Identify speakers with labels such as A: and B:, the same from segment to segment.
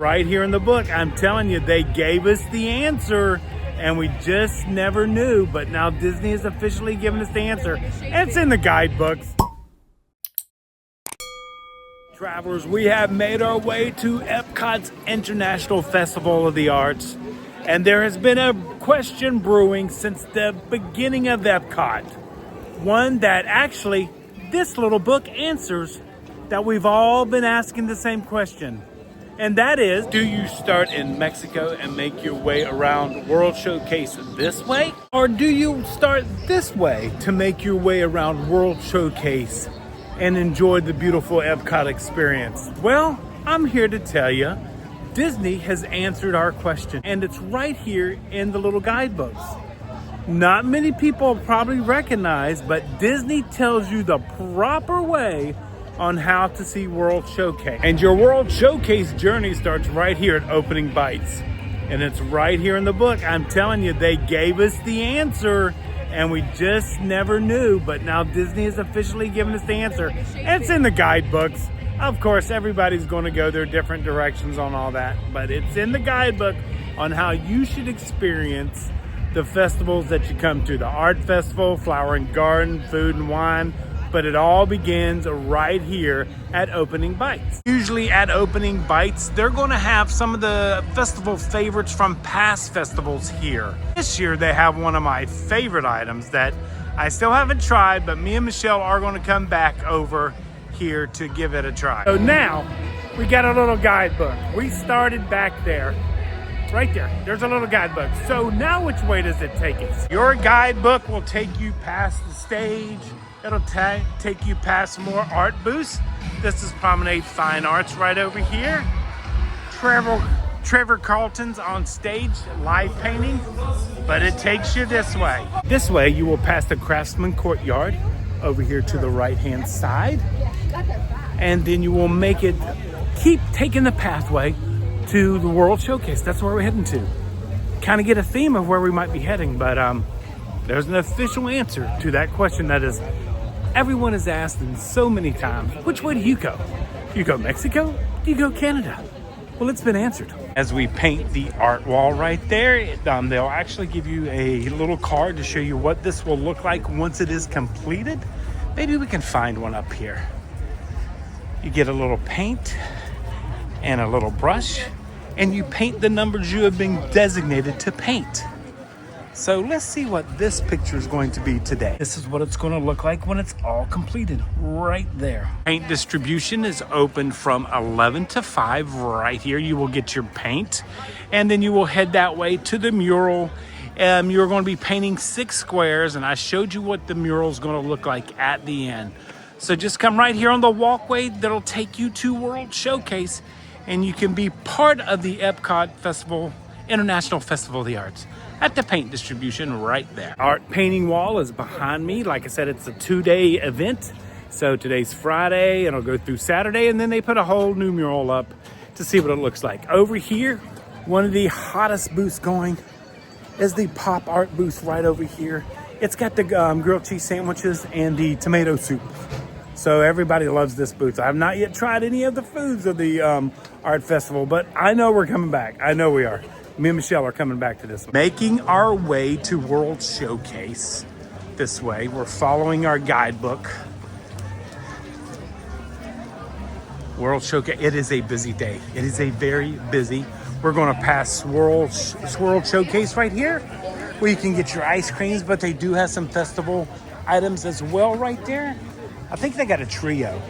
A: Right here in the book, I'm telling you, they gave us the answer and we just never knew, but now Disney has officially given us the answer. It's in the guidebooks. Travelers, we have made our way to EPCOT's International Festival of the Arts, and there has been a question brewing since the beginning of EPCOT. One that actually this little book answers, that we've all been asking the same question. And that is, do you start in Mexico and make your way around World Showcase this way? Or do you start this way to make your way around World Showcase and enjoy the beautiful EPCOT experience? Well, I'm here to tell you, Disney has answered our question, and it's right here in the little guidebooks. Not many people probably recognize, but Disney tells you the proper way on how to see World Showcase. And your World Showcase journey starts right here at Opening Bites. And it's right here in the book. I'm telling you, they gave us the answer and we just never knew, but now Disney has officially given us the answer. It's in the guidebooks. Of course, everybody's going to go their different directions on all that, but it's in the guidebook on how you should experience the festivals that you come to. The Art Festival, Flower and Garden, Food and Wine, but it all begins right here at Opening Bites. Usually at Opening Bites, they're going to have some of the festival favorites from past festivals here. This year, they have one of my favorite items that I still haven't tried, but me and Michelle are going to come back over here to give it a try. So now, we got a little guidebook. We started back there. Right there, there's a little guidebook. So now which way does it take us? Your guidebook will take you past the stage. It'll take you past more art booths. This is Promenade Fine Arts right over here. Trevor Carlton's on stage, live painting, but it takes you this way. This way, you will pass the Craftsman Courtyard over here to the right-hand side. And then you will keep taking the pathway to the World Showcase. That's where we're heading to. Kind of get a theme of where we might be heading, but there's an official answer to that question that is everyone has asked in so many times. Which way do you go? Do you go Mexico? Do you go Canada? Well, it's been answered. As we paint the art wall right there, they'll actually give you a little card to show you what this will look like once it is completed. Maybe we can find one up here. You get a little paint and a little brush, and you paint the numbers you have been designated to paint. So let's see what this picture is going to be today. This is what it's going to look like when it's all completed, right there. Paint distribution is open from 11 to 5 right here. You will get your paint, and then you will head that way to the mural. You're going to be painting 6 squares, and I showed you what the mural is going to look like at the end. So just come right here on the walkway that'll take you to World Showcase, and you can be part of the EPCOT Festival, International Festival of the Arts, at the paint distribution right there. Art painting wall is behind me. Like I said, it's a 2-day event. So today's Friday, and it'll go through Saturday, and then they put a whole new mural up to see what it looks like. Over here, one of the hottest booths going is the pop art booth right over here. It's got the grilled cheese sandwiches and the tomato soup. So everybody loves this booth. I have not yet tried any of the foods of the art festival, but I know we're coming back. I know we are. Me and Michelle are coming back to this one. Making our way to World Showcase this way. We're following our guidebook. World Showcase, it is a busy day. It is a very busy. We're going to pass World Showcase right here, where you can get your ice creams, but they do have some festival items as well right there. I think they got a trio.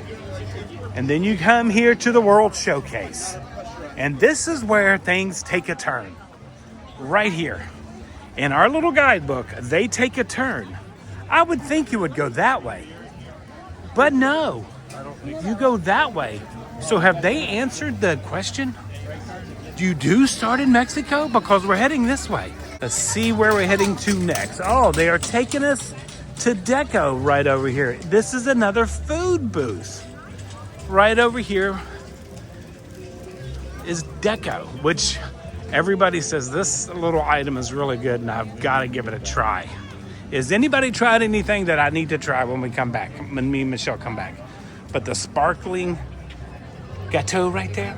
A: And then you come here to the World Showcase. And this is where things take a turn. Right here. In our little guidebook, they take a turn. I would think you would go that way. But no, you go that way. So have they answered the question? You do start in Mexico? Because we're heading this way. Let's see where we're heading to next. Oh, they are taking us to Deco right over here. This is another food booth. Right over here is Deco, which everybody says this little item is really good and I've got to give it a try. Has anybody tried anything that I need to try when we come back, when me and Michelle come back? But the sparkling gâteau right there,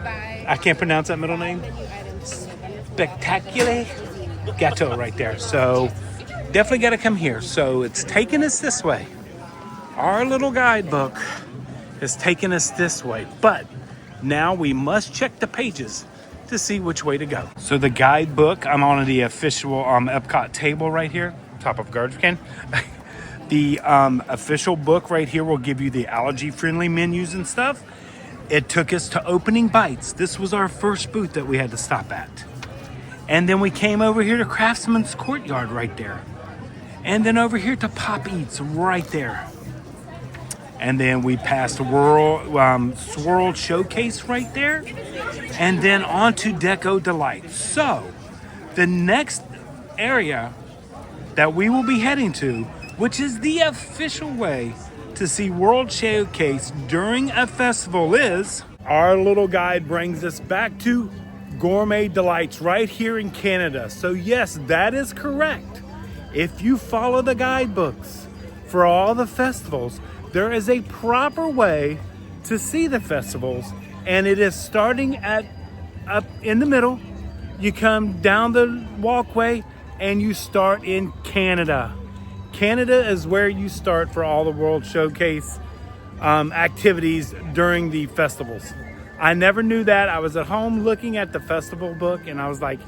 A: I can't pronounce that middle name. Spectacular Gâteau right there. So definitely got to come here. So it's taking us this way. Our little guidebook is taking us this way. But now we must check the pages to see which way to go. So the guidebook, I'm on the official EPCOT table right here, top of garbage can. The official book right here will give you the allergy-friendly menus and stuff. It took us to Opening Bites. This was our first booth that we had to stop at. And then we came over here to Craftsman's Courtyard right there. And then over here to Pop Eats right there. And then we passed World Showcase right there. And then on to Deco Delight. So the next area that we will be heading to, which is the official way to see World Showcase during a festival, is our little guide brings us back to Gourmet Delights right here in Canada. So yes, that is correct. If you follow the guidebooks for all the festivals, there is a proper way to see the festivals, and it is starting at up in the middle. You come down the walkway and you start in Canada. Canada is where you start for all the World Showcase activities during the festivals. I never knew that. I was at home looking at the festival book and I was like,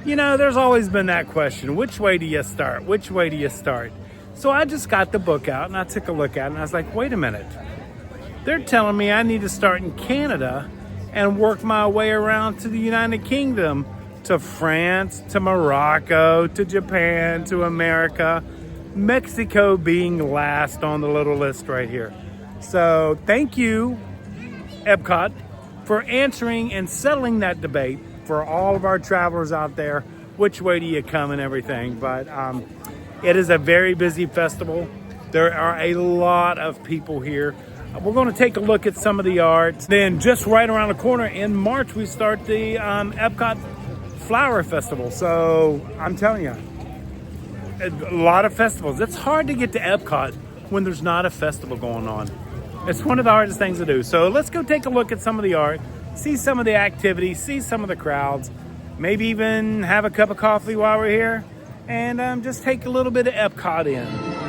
A: you know, there's always been that question. Which way do you start? Which way do you start? So I just got the book out and I took a look at it and I was like, wait a minute. They're telling me I need to start in Canada and work my way around to the United Kingdom, to France, to Morocco, to Japan, to America, Mexico being last on the little list right here. So thank you, EPCOT, for answering and settling that debate for all of our travelers out there. Which way do you come and everything? But it is a very busy festival. There are a lot of people here. We're going to take a look at some of the arts. Then just right around the corner in March, we start the EPCOT Flower Festival. So I'm telling you, a lot of festivals. It's hard to get to EPCOT when there's not a festival going on. It's one of the hardest things to do. So let's go take a look at some of the art, see some of the activities, see some of the crowds, maybe even have a cup of coffee while we're here, and just take a little bit of EPCOT in.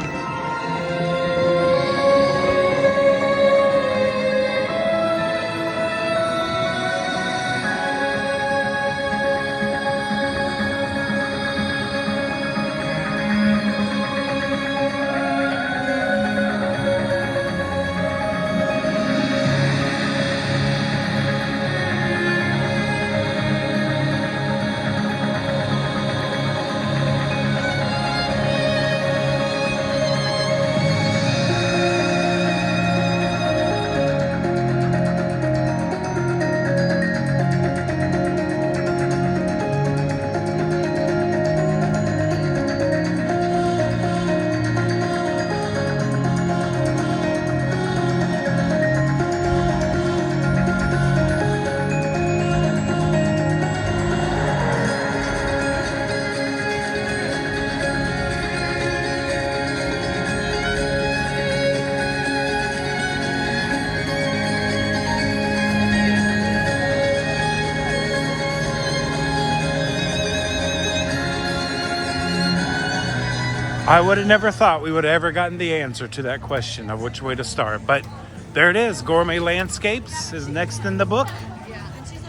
A: I would have never thought we would have ever gotten the answer to that question of which way to start. But there it is. Gourmet Landscapes is next in the book.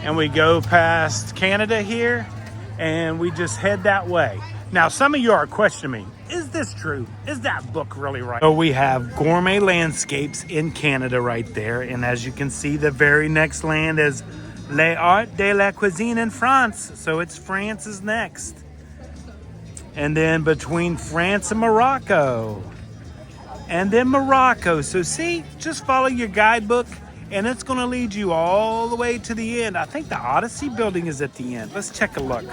A: And we go past Canada here and we just head that way. Now, some of you are questioning me. Is this true? Is that book really right? So we have Gourmet Landscapes in Canada right there. And as you can see, the very next land is Les Arts de la Cuisine in France. So it's France is next. And then between France and Morocco. And then Morocco. So see, just follow your guidebook and it's going to lead you all the way to the end. I think the Odyssey building is at the end. Let's check a look.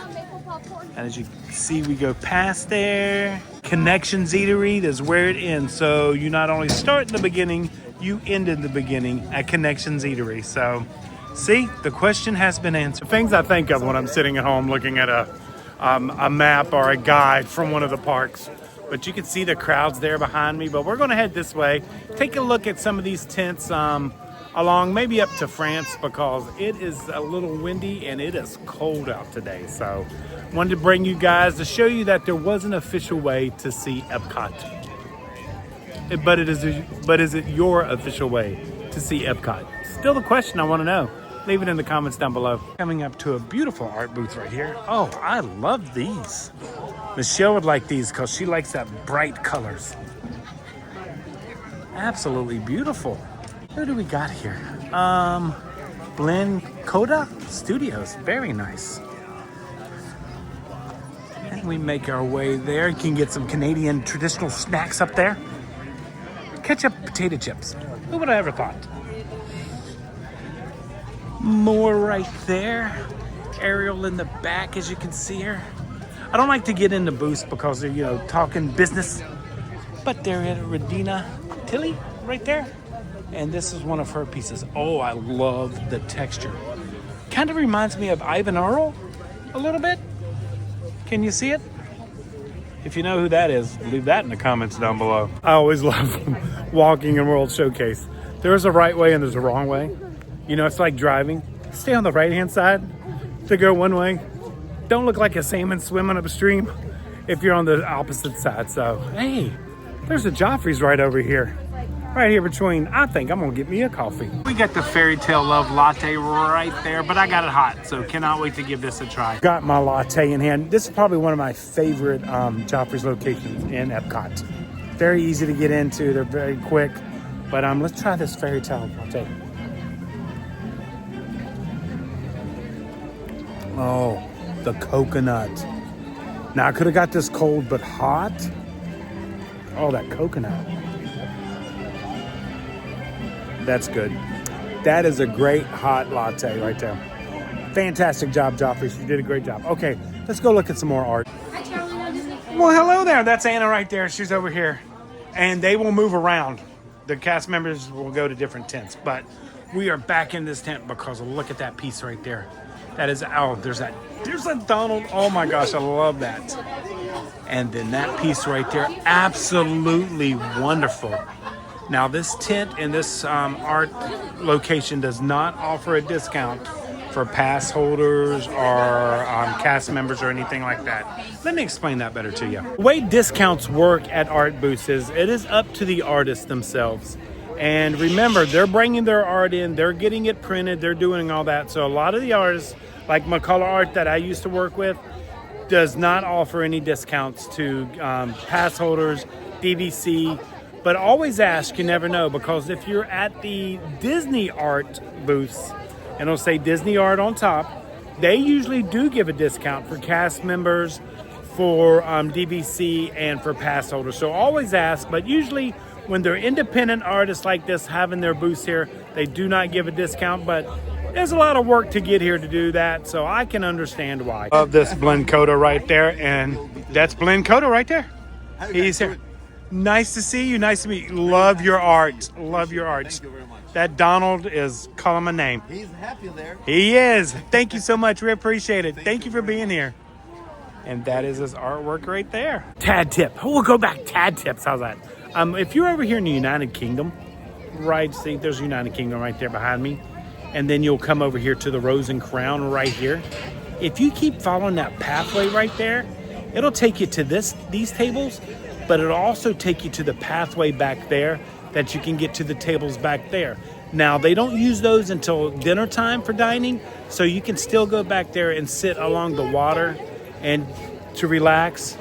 A: And as you can see, we go past there. Connections Eatery is where it ends. So you not only start in the beginning, you end in the beginning at Connections Eatery. So see, the question has been answered. Things I think of when I'm sitting at home looking at a map or a guide from one of the parks. But you can see the crowds there behind me. But we're going to head this way, take a look at some of these tents along maybe up to France because it is a little windy and it is cold out today. So wanted to bring you guys to show you that there was an official way to see Epcot. But is it your official way to see Epcot? Still the question I want to know. Leave it in the comments down below. Coming up to a beautiful art booth right here. Oh, I love these. Michelle would like these because she likes that bright colors. Absolutely beautiful. What do we got here? Blend Coda Studios. Very nice. And we make our way there. You can get some Canadian traditional snacks up there. Ketchup potato chips. Who would have ever thought? More right there. Ariel in the back, as you can see her. I don't like to get in the booths because they're, talking business. But they're at Radina Tilly right there. And this is one of her pieces. Oh, I love the texture. Kind of reminds me of Ivan Earl a little bit. Can you see it? If you know who that is, leave that in the comments down below. I always love walking in World Showcase. There's a right way and there's a wrong way. It's like driving. Stay on the right-hand side to go one way. Don't look like a salmon swimming upstream if you're on the opposite side. So, hey, there's a Joffrey's right over here. Right here between, I think I'm gonna get me a coffee. We got the Fairy Tale Love Latte right there, but I got it hot, so cannot wait to give this a try. Got my latte in hand. This is probably one of my favorite Joffrey's locations in Epcot. Very easy to get into, they're very quick. But let's try this Fairy Tale Latte. Oh, the coconut. Now I could have got this cold but hot. Oh, that coconut. That's good. That is a great hot latte right there. Fantastic job, Joffrey. You did a great job. Okay, let's go look at some more art.
B: Hi, Charlie.
A: Well, hello there. That's Anna right there. She's over here. And they will move around. The cast members will go to different tents. But we are back in this tent because look at that piece right there. That is, there's a Donald. Oh my gosh, I love that. And then that piece right there, absolutely wonderful. Now this tent in this art location does not offer a discount for pass holders or cast members or anything like that. Let me explain that better to you. The way discounts work at art booths is it is up to the artists themselves. And remember, they're bringing their art in, they're getting it printed, they're doing all that. So a lot of the artists, like McCullough Art that I used to work with, does not offer any discounts to pass holders, DVC, but always ask, you never know, because if you're at the Disney Art booths, and it'll say Disney Art on top, they usually do give a discount for cast members, for DVC, and for pass holders. So always ask, but usually when they're independent artists like this having their booths here, they do not give a discount, but there's a lot of work to get here to do that, so I can understand why. Love this Blend Coda right there, and that's Blend Coda right there. He's here. Nice to see you. Nice to meet you. Love your art. Love your art.
C: Thank you very much.
A: That Donald is calling my name.
C: He's happy there.
A: He is. Thank you so much. We appreciate it. Thank you for being here. And that is his artwork right there. Tad tip. Oh, we'll go back. Tad tips. How's that? If you're over here in the United Kingdom, right? See, there's United Kingdom right there behind me. And then you'll come over here to the Rose and Crown right here. If you keep following that pathway right there, it'll take you to these tables, but it'll also take you to the pathway back there that you can get to the tables back there. Now, they don't use those until dinner time for dining, so you can still go back there and sit along the water and to relax,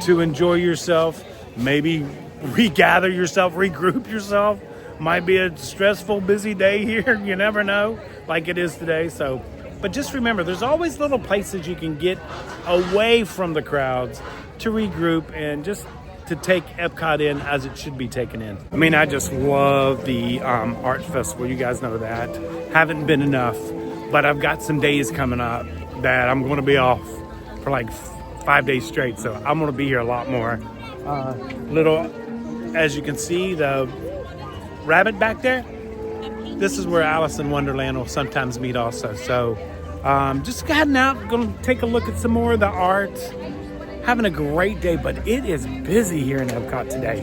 A: to enjoy yourself, maybe regather yourself, regroup yourself. Might be a stressful, busy day here. You never know, like it is today. So, but just remember, there's always little places you can get away from the crowds to regroup and just to take Epcot in as it should be taken in. I mean, I just love the art festival. You guys know that. Haven't been enough, but I've got some days coming up that I'm going to be off for like 5 days straight. So I'm going to be here a lot more. As you can see, the rabbit back there, this is where Alice in Wonderland will sometimes meet also. So just heading out, gonna take a look at some more of the art, having a great day, but it is busy here in Epcot today.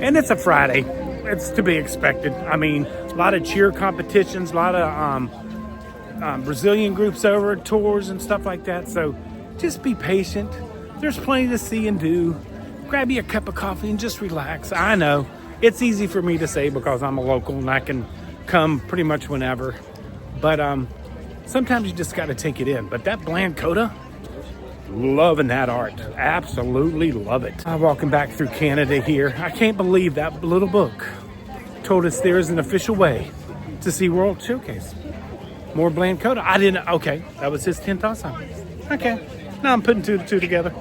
A: And it's a Friday. it's to be expected. I mean, a lot of cheer competitions, a lot of Brazilian groups over, tours and stuff like that. So just be patient. There's plenty to see and do. Grab you a cup of coffee and just relax. I know it's easy for me to say because I'm a local and I can come pretty much whenever. But sometimes you just got to take it in. But that Blancota, loving that art. Absolutely love it. I'm walking back through Canada here. I can't believe that little book told us there is an official way to see World Showcase. More Blancota. I didn't. Okay, that was his 10th awesome. Okay, now I'm putting two to two together.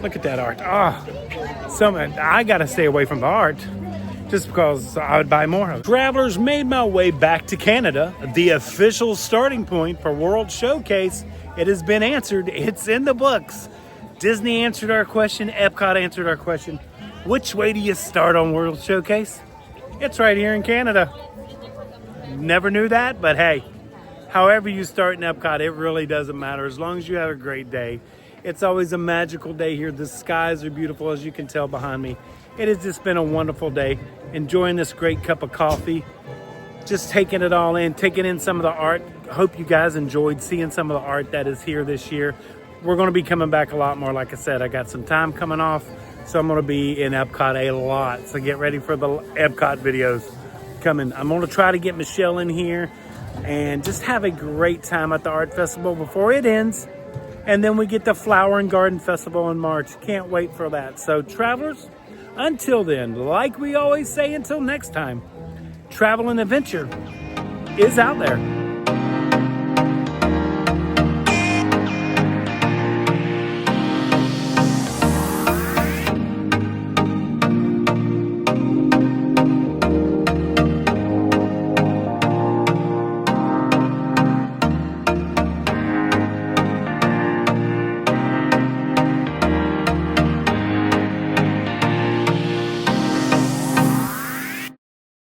A: Look at that art. I gotta stay away from the art just because I would buy more of it. Travelers, made my way back to Canada, the official starting point for World Showcase. It has been answered. It's in the books. Disney answered our question. EPCOT answered our question. Which way do you start on World Showcase? It's right here in Canada. Never knew that, but hey. However you start in EPCOT, it really doesn't matter as long as you have a great day. It's always a magical day here. The skies are beautiful, as you can tell behind me. It has just been a wonderful day. Enjoying this great cup of coffee. Just taking it all in, taking in some of the art. Hope you guys enjoyed seeing some of the art that is here this year. We're going to be coming back a lot more. Like I said, I got some time coming off, so I'm going to be in EPCOT a lot. So get ready for the EPCOT videos coming. I'm going to try to get Michelle in here and just have a great time at the art festival before it ends. And then we get the Flower and Garden Festival in March. Can't wait for that. So travelers, until then, like we always say, until next time, travel and adventure is out there.